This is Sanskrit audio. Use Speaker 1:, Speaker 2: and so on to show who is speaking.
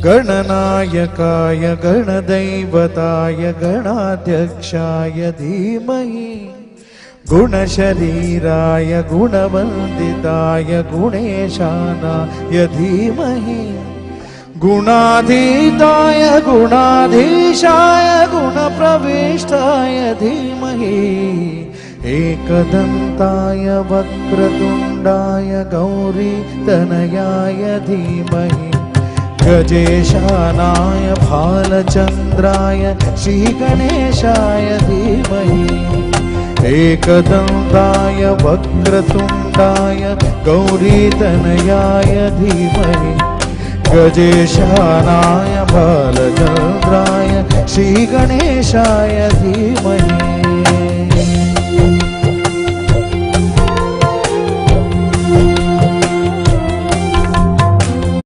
Speaker 1: गणनायकाय गणदैवताय गणाध्यक्षाय धीमहि गुणशरीराय गुणवन्दिताय गुणेशानाय धीमहि गुणाधीताय गुणाधीशाय गुणप्रविष्टाय धीमहि एकदन्ताय वक्रतुण्डाय गौरीतनयाय धीमहि गजेशानाय भालचन्द्राय श्रीगणेशाय धीमहि एकदन्ताय वक्रतुण्डाय गौरीतनयाय धीमहि गजेशानाय भालचन्द्राय श्रीगणेशाय धीमहि